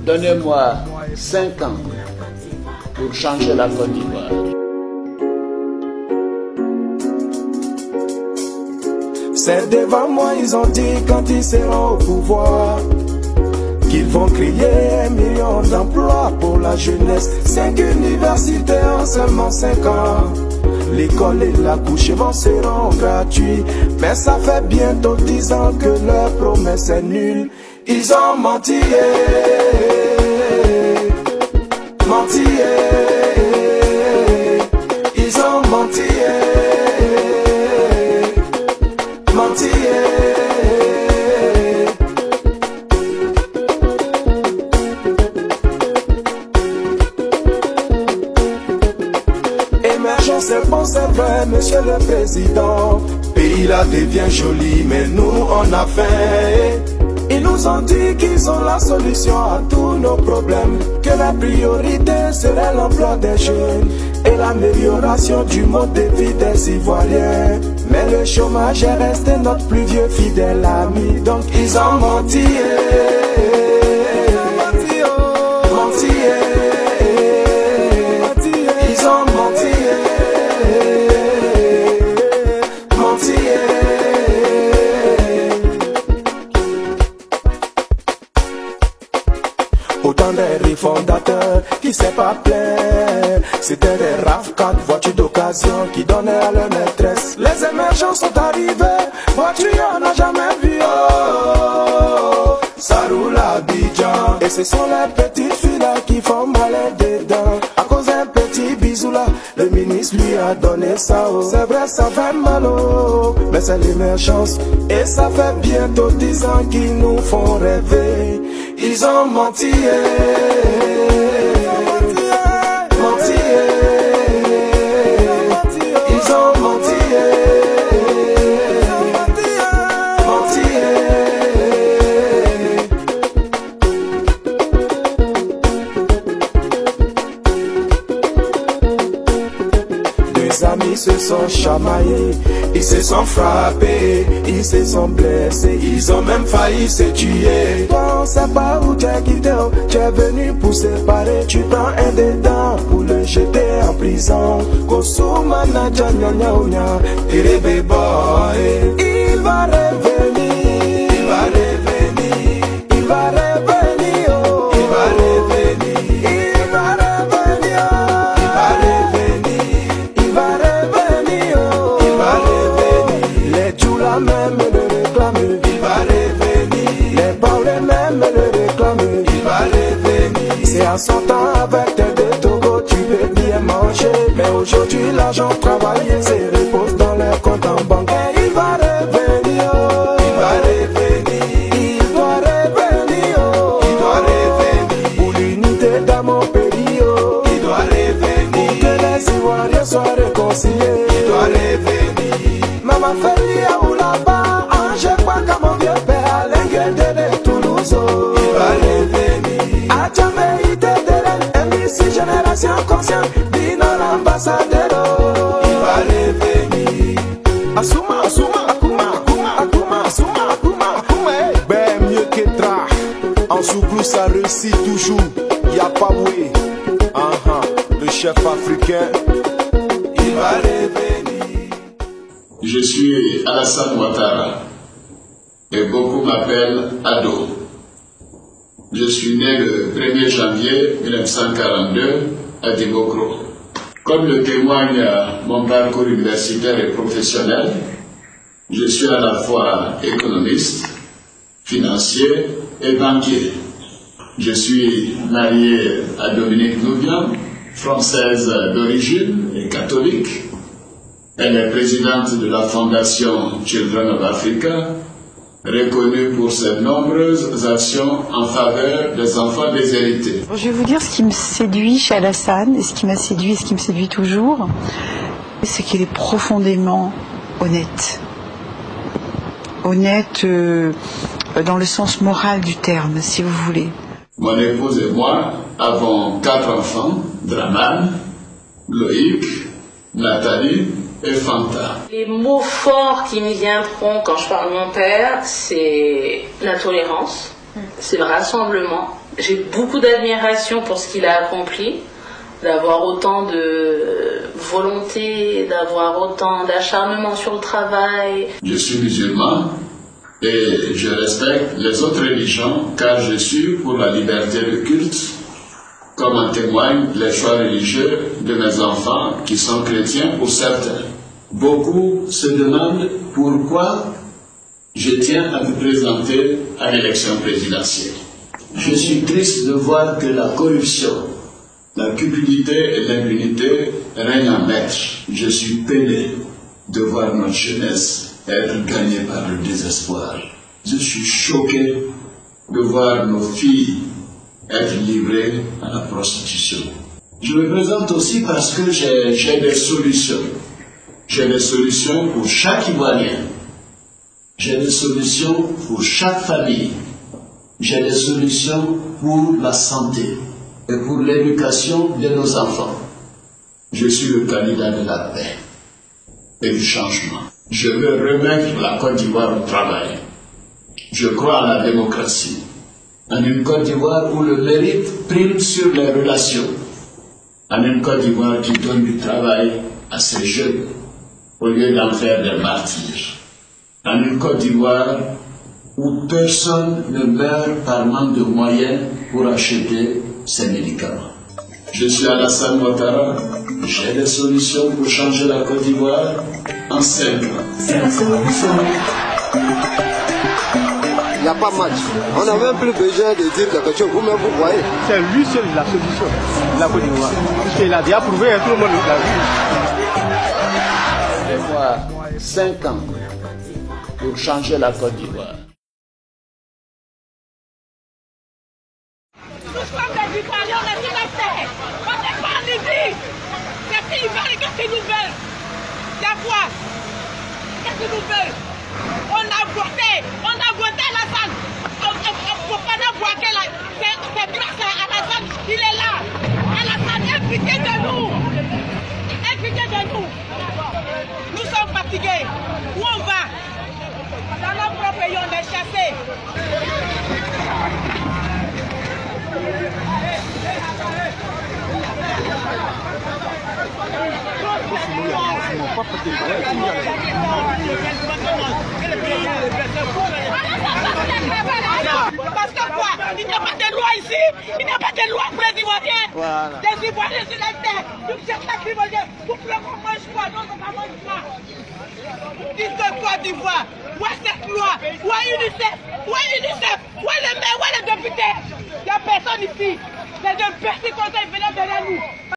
Donnez-moi 5 ans pour changer la Côte d'Ivoire. C'est devant moi, ils ont dit quand ils seront au pouvoir qu'ils vont créer 1 million d'emplois pour la jeunesse. 5 universités en seulement 5 ans. L'école et l'accouchement seront gratuits. Mais ça fait bientôt 10 ans que leur promesse est nulle. Ils ont menti, menti, ils ont menti, menti. Émergence, c'est bon, c'est vrai, monsieur le président. Pays là devient joli, mais nous on a faim. Ils nous ont dit qu'ils ont la solution à tous nos problèmes, que la priorité serait l'emploi des jeunes et l'amélioration du mode de vie des Ivoiriens. Mais le chômage est resté notre plus vieux fidèle ami. Donc ils ont menti, menti, ils ont menti, menti. Autant des fondateurs qui s'est pas plaint. C'était des RAV4, voitures d'occasion qui donnaient à leur maîtresse. Les émergents sont arrivés, voitures on n'a jamais vu. Oh, ça roule à Abidjan. Et ce sont les petites filles là qui font mal dedans. À cause d'un petit bisou là, le ministre lui a donné ça. Oh. C'est vrai, ça fait mal, oh, mais c'est l'émergence. Et ça fait bientôt 10 ans qu'ils nous font rêver. Ils ont menti, menti, ils ont menti, menti. Deux amis se sont chamaillés, ils se sont frappés, ils se sont blessés, ils ont même failli se tuer. Toi on sait pas où tu es quitté, tu es venu pour séparer. Tu prends un dedans pour le jeter en prison. Kosumana Janyanya Ounya, Terebe boy. Il va revenir, il va revenir, il va revenir, oh. Il va revenir, il va revenir, oh. Il va revenir, il va revenir, oh. Il va revenir. Les Djoula même le réclament, il va revenir. Les Baoulés même le réclament, il va revenir. C'est en sortant avec tes deux Togo, tu peux bien manger. Mais aujourd'hui l'argent travaillé se repose dans les comptes en banque. Et il va revenir, oh. Il va revenir, il doit revenir, oh. Il doit revenir. Pour l'unité dans mon pays, oh. Il doit revenir. Pour que les Ivoiriens soient réconciliés, il doit revenir. Maman Félia ou là-bas, je crois qu'à mon vieux père, l'engueule de Toulouse, oh. Il va revenir. À jamais il te donne, M6 génération consciente, Dino l'ambassadeur, oh. Il va revenir. Asuma, Asuma, Akuma, Akuma, Akuma, Asuma, Akuma, Akuma. Ben mieux que Tra, en Souglou ça réussit toujours. Y'a pas oui, le chef africain, il va revenir. Je suis Alassane Ouattara et beaucoup m'appellent Ado. Je suis né le 1er janvier 1942 à Dibokro. Comme le témoigne mon parcours universitaire et professionnel, je suis à la fois économiste, financier et banquier. Je suis marié à Dominique Nouvian, française d'origine et catholique. Elle est présidente de la Fondation Children of Africa, reconnue pour ses nombreuses actions en faveur des enfants déshérités. Je vais vous dire ce qui me séduit chez Alassane, et ce qui m'a séduit et ce qui me séduit toujours, c'est qu'il est profondément honnête. Honnête dans le sens moral du terme, si vous voulez. Mon épouse et moi avons 4 enfants, Draman, Loïc, Nathalie et Fanta. Les mots forts qui me viendront quand je parle de mon père, c'est la tolérance, C'est le rassemblement. J'ai beaucoup d'admiration pour ce qu'il a accompli, d'avoir autant de volonté, d'avoir autant d'acharnement sur le travail. Je suis musulman et je respecte les autres religions car je suis pour la liberté de culte, comme en témoignent les choix religieux de mes enfants qui sont chrétiens pour certains. Beaucoup se demandent pourquoi je tiens à me présenter à l'élection présidentielle. Je suis triste de voir que la corruption, la cupidité et l'impunité règnent en maître. Je suis peiné de voir notre jeunesse être gagnée par le désespoir. Je suis choqué de voir nos filles être livrées à la prostitution. Je me présente aussi parce que j'ai des solutions. J'ai des solutions pour chaque Ivoirien. J'ai des solutions pour chaque famille. J'ai des solutions pour la santé et pour l'éducation de nos enfants. Je suis le candidat de la paix et du changement. Je veux remettre la Côte d'Ivoire au travail. Je crois à la démocratie, en une Côte d'Ivoire où le mérite prime sur les relations, en une Côte d'Ivoire qui donne du travail à ses jeunes au lieu d'en faire des martyrs, en une Côte d'Ivoire où personne ne meurt par manque de moyens pour acheter ses médicaments. Je suis Alassane Ouattara, j'ai des solutions pour changer la Côte d'Ivoire en 5 ans. Il n'y a pas match. On n'a même plus besoin de dire quelque chose. Vous-même, vous voyez. C'est lui seul la solution de la Côte d'Ivoire. Il a déjà prouvé, tout le monde l'a vu. Je vais voir 5 ans pour changer la Côte d'Ivoire. Nous sommes des Ivoiriens, on est sur la terre. On n'est pas en Libye. Ces pays veulent, qu'est-ce qu'ils nous veulent? C'est quoi? Qu'est-ce qu'ils nous veulent? On a voté Alassane. Pour pas bloquer là. C'est grâce à Alassane qu'il est là. Alassane, aie pitié de nous. Aie pitié de nous. Nous sommes fatigués. Où on va? Dans notre propre pays, on est chassés. Parce que quoi? Il n'y a pas de loi ici. Il n'y a pas de loi pour les Ivoiriens. Voilà. Les Ivoiriens sur la terre. Nous cherchons la Ivoiriens. Pour que l'on mange quoi? Non, on ne mange pas. Dites que Côte d'Ivoire. Où est cette loi? Où est UNICEF? Où est UNICEF? Où est les maires? Où est les députés? Il n'y a personne ici. Les deux personnes comme ça, ils venaient derrière nous.